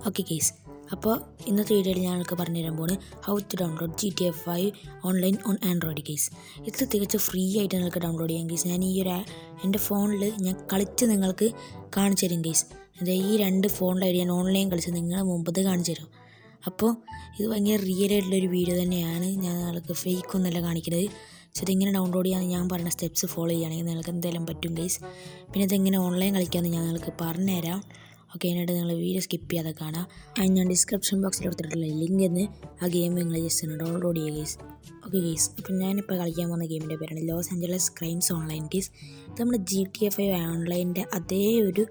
Okay case, അപ്പോൾ ഇന്നത്തെ വീഡിയോയിൽ ഞാൻ നിങ്ങൾക്ക് പറഞ്ഞു തരാൻ പോകുന്നത് how to download GTA 5 online on android case. ഇത് തികച്ചും ഫ്രീ ആയിട്ട് നിങ്ങൾക്ക് ഡൗൺലോഡ് ചെയ്യാം കേസ്. ഞാൻ എൻ്റെ ഫോണിൽ ഞാൻ കളിച്ച് നിങ്ങൾക്ക് കാണിച്ചു തരും കേസ്. അതായത് ഈ രണ്ട് ഫോണിലായിട്ട് ഞാൻ ഓൺലൈൻ കളിച്ച് നിങ്ങളെ മുമ്പത് കാണിച്ചു തരും. അപ്പോൾ ഇത് ഭയങ്കര റിയൽ ആയിട്ടുള്ളൊരു വീഡിയോ തന്നെയാണ്. ഞാൻ നിങ്ങൾക്ക് ഫേക്ക് ഒന്നല്ല കാണിക്കുന്നത്. സോ ഇതിങ്ങനെ ഡൗൺലോഡ് ചെയ്യാൻ ഞാൻ പറഞ്ഞ സ്റ്റെപ്സ് ഫോളോ ചെയ്യുകയാണെങ്കിൽ നിങ്ങൾക്ക് എന്തെങ്കിലും പറ്റും കേസ്. പിന്നെ ഇതെങ്ങനെ ഓൺലൈൻ കളിക്കാമെന്ന് ഞാൻ നിങ്ങൾക്ക് പറഞ്ഞുതരാം. ഓക്കെ, അതിനായിട്ട് നിങ്ങൾ വീഡിയോ സ്കിപ്പ് ചെയ്യാതെ കാണാം. ഞാൻ ഡിസ്ക്രിപ്ഷൻ ബോക്സിൽ കൊടുത്തിട്ടുള്ള ലിങ്ക് നിന്ന് ആ ഗെയിം നിങ്ങൾ ജസ്റ്റ് ഒന്ന് ഡൗൺലോഡ് ചെയ്യുക കേസ്. ഓക്കെ കേസ്, അപ്പം ഞാനിപ്പോൾ കളിക്കാൻ പോകുന്ന ഗെയിമിൻ്റെ പേരാണ് Los Angeles crimes online case. ഇത് നമ്മുടെ GTA 5 ഓൺലൈൻ്റെ അതേ ഒരു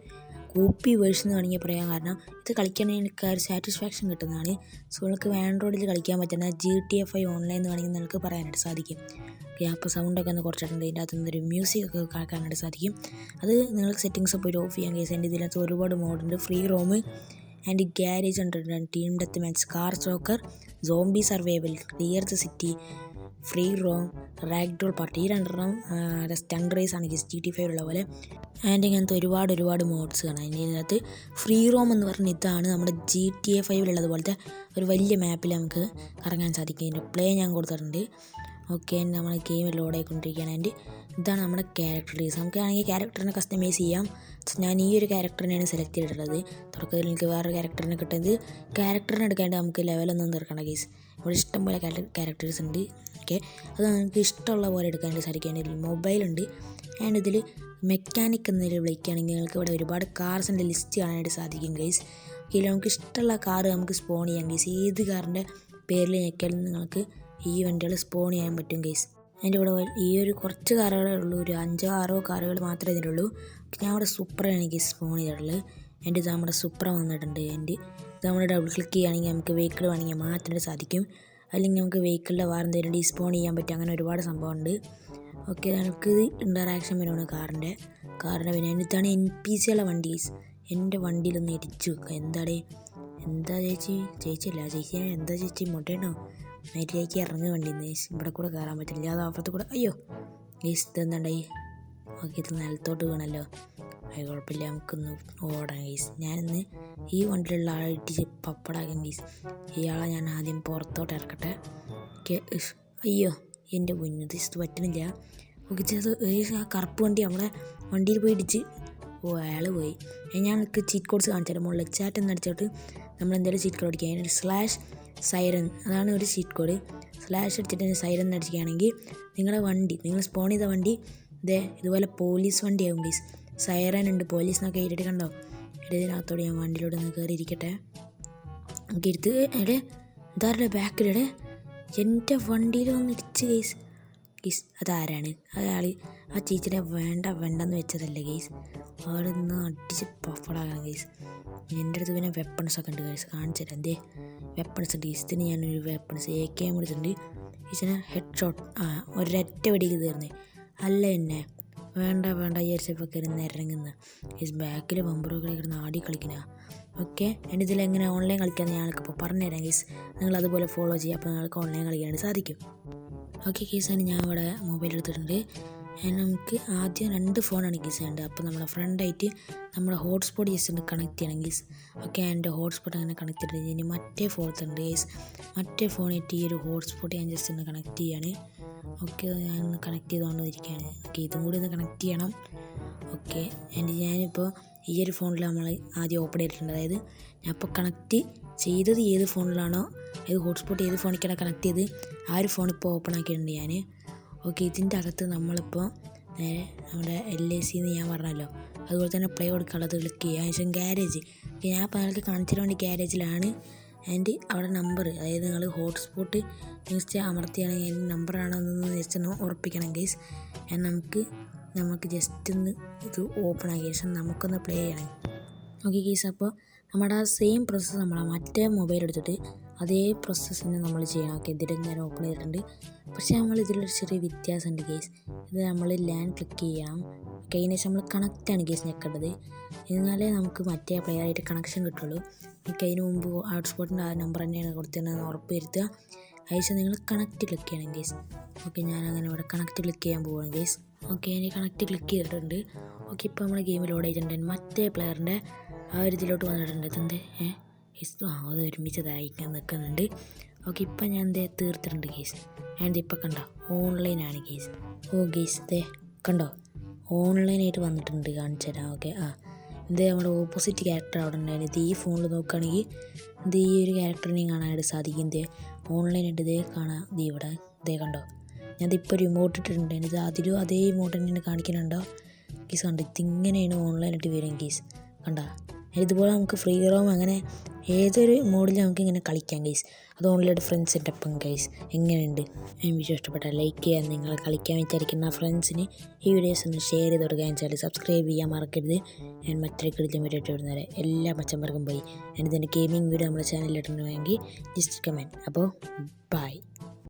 കോപ്പി വേർഷൻ എന്ന് വേണമെങ്കിൽ പറയാൻ. കാരണം ഇത് കളിക്കുകയാണെങ്കിൽ എനിക്ക് ഒരു സാറ്റിസ്ഫാക്ഷൻ കിട്ടുന്നതാണ്. സോ നിങ്ങൾക്ക് ആൻഡ്രോയിഡിൽ കളിക്കാൻ പറ്റുന്ന GTA 5 ഓൺലൈൻ എന്ന് വേണമെങ്കിൽ നിങ്ങൾക്ക് പറയാനായിട്ട് സാധിക്കും. ഓക്കെ, അപ്പോൾ സൗണ്ടൊക്കെ ഒന്ന് കുറച്ചിട്ടുണ്ട്. ഇതിൻ്റെ അകത്ത് നിന്നൊരു മ്യൂസിക് ഒക്കെ കേൾക്കാനായിട്ട് സാധിക്കും. അത് നിങ്ങൾക്ക് സെറ്റിങ്സ് പോയിട്ട് ഓഫ് ചെയ്യാൻ കേസ്. എൻ്റെ ഇതിനകത്ത് ഒരുപാട് മോഡുണ്ട്. ഫ്രീ റോം ആൻഡ് ഗ്യാരേജ് ഉണ്ട്, team death match, car soccer, zombie survival, clear the city, free roam, ragdoll party. ഈ രണ്ടെണ്ണം സ്റ്റണ്ട് റേസ് ആണ് GTA 5 ഉള്ള പോലെ. ആൻഡ് ഇങ്ങനത്തെ ഒരുപാട് മോഡ്സ് കാണാം. ഇതിനകത്ത് ഫ്രീ റോം എന്ന് പറഞ്ഞാൽ ഇതാണ് നമ്മുടെ GTA 5 ഉള്ളതുപോലത്തെ ഒരു വലിയ മാപ്പിൽ നമുക്ക് കറങ്ങാൻ സാധിക്കും. ഇതിൻ്റെ പ്ലേ ഞാൻ കൊടുത്തിട്ടുണ്ട്. ഓക്കെ, നമ്മൾ ഗെയിം ലോഡ് ആയിക്കൊണ്ടിരിക്കുകയാണ്. ആൻഡ് ഇതാണ് നമ്മുടെ ക്യാരക്ടേഴ്സ്. നമുക്കാണെങ്കിൽ ക്യാരക്ടറിനെ കസ്റ്റമൈസ് ചെയ്യാം. ഞാൻ ഈ ഒരു ക്യാരക്ടറിനെയാണ് സെലക്ട് ചെയ്തിട്ടുള്ളത്. തുടക്കത്തിൽ എനിക്ക് വേറൊരു ക്യാരക്ടറിനെ കിട്ടുന്നത്. ക്യാരക്ടറിനെ എടുക്കാണ്ട് നമുക്ക് ലെവലൊന്നും തീർക്കേണ്ട കേസ്. ഇവിടെ ഇഷ്ടംപോലെ ക്യാരക്ടേഴ്സ് ഉണ്ട്. ഓക്കെ, അത് നമുക്ക് ഇഷ്ടമുള്ള പോലെ എടുക്കാനായിട്ട് സാധിക്കും. ഇതിൽ മൊബൈലുണ്ട്. ആൻഡ് ഇതിൽ മെക്കാനിക് എന്നതിൽ വിളിക്കുകയാണെങ്കിൽ നിങ്ങൾക്ക് ഇവിടെ ഒരുപാട് കാർസിൻ്റെ ലിസ്റ്റ് കാണാനായിട്ട് സാധിക്കും ഗൈസ്. ഇതിൽ നമുക്ക് ഇഷ്ടമുള്ള കാർ നമുക്ക് സ്പോൺ ചെയ്യാം ഗൈസ്. ഏത് കാറിൻ്റെ പേരിൽ ഞെക്കിയാലും നിങ്ങൾക്ക് ഈ വണ്ടികൾ സ്പോൺ ചെയ്യാൻ പറ്റും ഗൈസ്. അതിൻ്റെ ഇവിടെ ഈ ഒരു കുറച്ച് കാറുകളേ ഉള്ളൂ, ഒരു 5-6 കാറുകൾ മാത്രമേ ഇതിലുള്ളൂ. ഞാൻ ഇവിടെ സുപ്രയാണ് എനിക്ക് സ്പോൺ ചെയ്തിട്ടുള്ളത്. എൻ്റെ ഇത് നമ്മുടെ സുപ്ര വന്നിട്ടുണ്ട്. എൻ്റെ ഇത് നമ്മൾ ഡബിൾ ക്ലിക്ക് ചെയ്യുകയാണെങ്കിൽ നമുക്ക് വെഹിക്കിൾ വേണമെങ്കിൽ മാറ്റാനായിട്ട് സാധിക്കും. അല്ലെങ്കിൽ നമുക്ക് വെഹിക്കിളിൻ്റെ വേറെ എന്തെങ്കിലും ഡിസ്പോൺ ചെയ്യാൻ പറ്റും. അങ്ങനെ ഒരുപാട് സംഭവമുണ്ട്. ഓക്കെ, നമുക്കിത് ഇൻ്ററാക്ഷൻ വരുവാണ് കാറിൻ്റെ പിന്നെ ഇതാണ് NPC ഉള്ള വണ്ടി. എൻ്റെ വണ്ടിയിലൊന്ന് ഇടിച്ചു വെക്കുക. എന്താ ചേച്ചിയല്ല ചേച്ചി, എന്താ ചേച്ചി മുട്ടേണോ? നൈറ്റിലേക്ക് ഇറങ്ങുക വണ്ടി നിന്ന്. ഇവിടെ കൂടെ കയറാൻ പറ്റില്ല, അത് അപ്പുറത്ത് കൂടെ. അയ്യോ ഗേസ്, ഇതെന്താണ്ടായി? ഓക്കെ, ഇത് നിലത്തോട്ട് വീണല്ലോ. അത് കുഴപ്പമില്ല, നമുക്കൊന്ന് ഓടാം ഗേസ്. ഞാനിന്ന് ഈ വണ്ടിയിലുള്ള ആളെ ഇടിച്ച് പപ്പടാക്കാം ഗേസ്. ഇയാളെ ഞാൻ ആദ്യം പുറത്തോട്ട് ഇറക്കട്ടെ. ഓക്കെ, അയ്യോ എൻ്റെ മുന്നത് ഇത് പറ്റുന്നില്ല. ഓക്കെ, ആ കറുപ്പ് വണ്ടി നമ്മളെ വണ്ടിയിൽ പോയി ഇടിച്ച് അയാൾ പോയി. ഞാൻ ചീറ്റ് കോഡ്സ് കാണിച്ചാലും മുകളിൽ ചാറ്റ് എന്ന് അടിച്ചോട്ട് നമ്മളെന്തെങ്കിലും ചീറ്റ് കോഡ് അടിക്കുക. അതിനൊരു /സൈറൻ, അതാണ് ഒരു ചീറ്റ് കോഡ്. / അടിച്ചിട്ട് സൈറൻ അടിക്കുകയാണെങ്കിൽ നിങ്ങളുടെ വണ്ടി, നിങ്ങൾ സ്പോൺ ചെയ്ത വണ്ടി ഇതുപോലെ പോലീസ് വണ്ടിയാകും ഗീസ്. സൈറൻ ഉണ്ട്, പോലീസ് എന്നൊക്കെ എഴുതിയിട്ട് കണ്ടോ. ഇതിനകത്തോടെ ഞാൻ വണ്ടിയിലൂടെ ഒന്ന് കയറിയിരിക്കട്ടെ. നമുക്ക് എടുത്ത് എന്താരുടെ ബാക്കിലിടെ എൻ്റെ വണ്ടിയിൽ വന്ന് ഇടിച്ച് ഗീസ്. അതാരാണ് അയാൾ? ആ ചേച്ചിനെ വേണ്ടെന്ന് വെച്ചതല്ലേ ഗെയ്സ്. അവിടെ നിന്ന് അടിച്ച് പഫടാകാം ഗെയ്സ്. എൻ്റെ അടുത്ത് പിന്നെ വെപ്പൺസൊക്കെ ഉണ്ട് ഗെയ്സ്, കാണിച്ചു തരാം. എന്തേ വെപ്പൺസ് ഉണ്ട്. ഇതിന് ഞാനൊരു വെപ്പൺസ് AK എടുത്തിട്ടുണ്ട്. ഇതിനെ ഹെഡ് ഷോട്ട് ഒരൊറ്റ വെടിക്ക് തീർന്നേ. അല്ല എന്നെ വേണ്ട വിചാരിച്ചപ്പോൾ കയറി നിരങ്ങുന്ന ഗെയ്സ്. ബാക്കിൽ ബമ്പറൊക്കെ കിടന്ന് ആടി കളിക്കുന്ന. ഓക്കെ, എൻ്റെ ഇതിൽ എങ്ങനെ ഓൺലൈൻ കളിക്കാമെന്ന് ഞാനൊക്കെ പറഞ്ഞുതരാം ഗെയ്സ്. നിങ്ങളതുപോലെ ഫോളോ ചെയ്യുക, അപ്പോൾ നിങ്ങൾക്ക് ഓൺലൈൻ കളിക്കാനായിട്ട് സാധിക്കും. ഓക്കെ കേസാണ്, ഞാൻ ഇവിടെ മൊബൈൽ എടുത്തിട്ടുണ്ട്. നമുക്ക് ആദ്യം 2 ഫോണാണ് കേസ് ഉണ്ട്. അപ്പോൾ നമ്മുടെ ഫ്രണ്ടായിട്ട് നമ്മുടെ ഹോട്ട്സ്പോട്ട് ജസ്റ്റ് ഒന്ന് കണക്ട് ചെയ്യണം കേസ്. ഓക്കെ, എൻ്റെ ഹോട്ട്സ്പോട്ട് അങ്ങനെ കണക്ട് ചെയ്തിട്ട് ഇനി മറ്റേ ഫോണുണ്ട് കേസ്. മറ്റേ ഫോണിട്ട് ഈ ഒരു ഹോട്ട്സ്പോട്ട് ഞാൻ ജസ്റ്റ് ഒന്ന് കണക്ട് ചെയ്യാണ്. ഓക്കെ, ഞാനൊന്ന് കണക്ട് ചെയ്തുകൊണ്ടിരിക്കുകയാണ്. ഓക്കെ, ഇതും കൂടി ഒന്ന് കണക്ട് ചെയ്യണം. ഓക്കെ, ഞാനിപ്പോൾ ഈ ഒരു ഫോണിൽ നമ്മൾ ആദ്യം ഓപ്പൺ ചെയ്തിട്ടുണ്ട്. അതായത് ഞാൻ ഇപ്പോൾ കണക്ട് ചെയ്തത് ഏത് ഫോണിലാണോ, ഏത് ഹോട്ട്സ്പോട്ട് ഏത് ഫോണിലേക്കാണ് കണക്ട് ചെയ്ത് ആ ഒരു ഫോൺ ഇപ്പോൾ ഓപ്പൺ ആക്കിയിട്ടുണ്ട് ഞാൻ. ഓക്കെ, ഇതിൻ്റെ അകത്ത് നമ്മളിപ്പോൾ നേരെ നമ്മുടെ LAC എന്ന് ഞാൻ പറഞ്ഞല്ലോ, അതുപോലെ തന്നെ പ്ലേ കൊടുക്കാനുള്ളത് ക്ലിക്ക് ചെയ്യുക. ശേഷം ഗ്യാരേജ്. ഞാൻ ഇപ്പോൾ നിങ്ങൾക്ക് കാണിച്ചിട്ട് വേണ്ടി ഗ്യാരേജിലാണ്. ആൻഡ് അവിടെ നമ്പർ, അതായത് നിങ്ങൾ ഹോട്ട്സ്പോട്ട് ജസ്റ്റ് അമർത്തിയാണെങ്കിൽ അതിൻ്റെ നമ്പറാണോ എന്ന് ജസ്റ്റ് ഒന്ന് ഉറപ്പിക്കണം ഗൈസ്. നമുക്ക് ജസ്റ്റ് ഒന്ന് ഇത് ഓപ്പൺ ആക്കിയ ശേഷം നമുക്കൊന്ന് പ്ലേ ചെയ്യണം. ഓക്കെ ഗൈസ്, അപ്പോൾ നമ്മുടെ ആ സെയിം പ്രോസസ്സ് നമ്മൾ മറ്റേ മൊബൈൽ എടുത്തിട്ട് അതേ പ്രോസസ്സ് തന്നെ നമ്മൾ ചെയ്യണം. ഓക്കെ, ഇതിൽ ഞാൻ ഓപ്പൺ ചെയ്തിട്ടുണ്ട്. പക്ഷേ ഇതിലൊരു ചെറിയ വ്യത്യാസമുണ്ട് ഗേസ്. ഇത് നമ്മൾ ലാൻഡ് ക്ലിക്ക് ചെയ്യണം. ഓക്കെ, അതിന് ശേഷം നമ്മൾ കണക്റ്റാണ് ഗേസ് ഞെക്കേണ്ടത്. എന്നാലേ നമുക്ക് മറ്റേ പ്ലെയറായിട്ട് കണക്ഷൻ കിട്ടുള്ളൂ. ഓക്കെ, അതിന് മുമ്പ് ഹോട്ട്സ്പോട്ടിൻ്റെ ആ നമ്പർ തന്നെയാണ് കൊടുത്തതെന്ന് ഉറപ്പ് വരുത്തുക. അതിനുശേഷം നിങ്ങൾ കണക്റ്റ് ക്ലിക്ക് ചെയ്യണം ഗേസ്. ഓക്കെ, ഞാനങ്ങനെ ഇവിടെ കണക്റ്റ് ക്ലിക്ക് ചെയ്യാൻ പോവുകയാണ് ഗേസ്. ഓക്കെ, ഞാൻ കണക്റ്റ് ക്ലിക്ക് ചെയ്തിട്ടുണ്ട്. ഓക്കെ, ഇപ്പോൾ നമ്മുടെ ഗെയിം ലോഡ് ആയിട്ടുണ്ട്. മറ്റേ പ്ലെയറിൻ്റെ ആ ഒരു ഇതിലോട്ട് വന്നിട്ടുണ്ട്. ഇതെന്ത് അത് ഒരുമിച്ച് തയ്ക്കാൻ നിൽക്കുന്നുണ്ട്. ഓക്കെ, ഇപ്പം ഞാൻ ദേ തീർത്തിട്ടുണ്ട് കേസ്. ഞാൻ ഇപ്പം കണ്ടോ ഓൺലൈനാണ് കേസ്. കേസ് ദേ കണ്ടോ ഓൺലൈനായിട്ട് വന്നിട്ടുണ്ട്, കാണിച്ചു തരാം. ഓക്കെ, ഇത് നമ്മുടെ ഓപ്പോസിറ്റ് ക്യാരക്ടർ അവിടെ ഉണ്ടായിരുന്നു. ഇത് ഈ ഫോണിൽ നോക്കുകയാണെങ്കിൽ ഇത് ഈ ഒരു ക്യാരക്ടറിനെയും കാണാനായിട്ട് സാധിക്കും. ഇതേ ഓൺലൈനായിട്ട് ഇതേ കാണാം. ഇത് ഇവിടെ ഇതേ കണ്ടോ, ഞാനിതിപ്പോൾ ഒരു ഇമോട്ട് ഇട്ടിട്ടുണ്ടായിരുന്നു. ഇത് അതിലും അതേ ഇമോട്ട് തന്നെയാണ് കാണിക്കുന്നുണ്ടോ കേസ്. കണ്ടോ, ഇതിങ്ങനെയാണ് ഓൺലൈനായിട്ട് വരും കേസ്. കണ്ടോ, ഇതുപോലെ നമുക്ക് ഫ്രീ റോം അങ്ങനെ ഏതൊരു മോഡിൽ നമുക്ക് ഇങ്ങനെ കളിക്കാം കേസ്. അത് ഓൺലൈനായിട്ട് ഫ്രണ്ട്സിൻ്റെ ഒപ്പം കേസ്. എങ്ങനെയുണ്ട്? ഈ വീഡിയോ ഇഷ്ടപ്പെട്ടാൽ ലൈക്ക് ചെയ്യാൻ, നിങ്ങൾ കളിക്കാൻ വിചാരിക്കുന്ന ഫ്രണ്ട്സിന് ഈ വീഡിയോസ് ഒന്ന് ഷെയർ ചെയ്ത് കൊടുക്കുക. വെച്ചാൽ സബ്സ്ക്രൈബ് ചെയ്യാൻ മറക്കരുത്. ഞാൻ മറ്റൊരു കിളിച്ചും വീഡിയോ ഇടുന്നവരെ എല്ലാ മച്ചന്മാർക്കും പോയി ഞാനിതിൻ്റെ ഗെയിമിംഗ് വീഡിയോ നമ്മുടെ ചാനലിൽ ഇടണമെങ്കിൽ ജസ്റ്റ് കമൻറ്റ്. അപ്പോൾ ബൈ.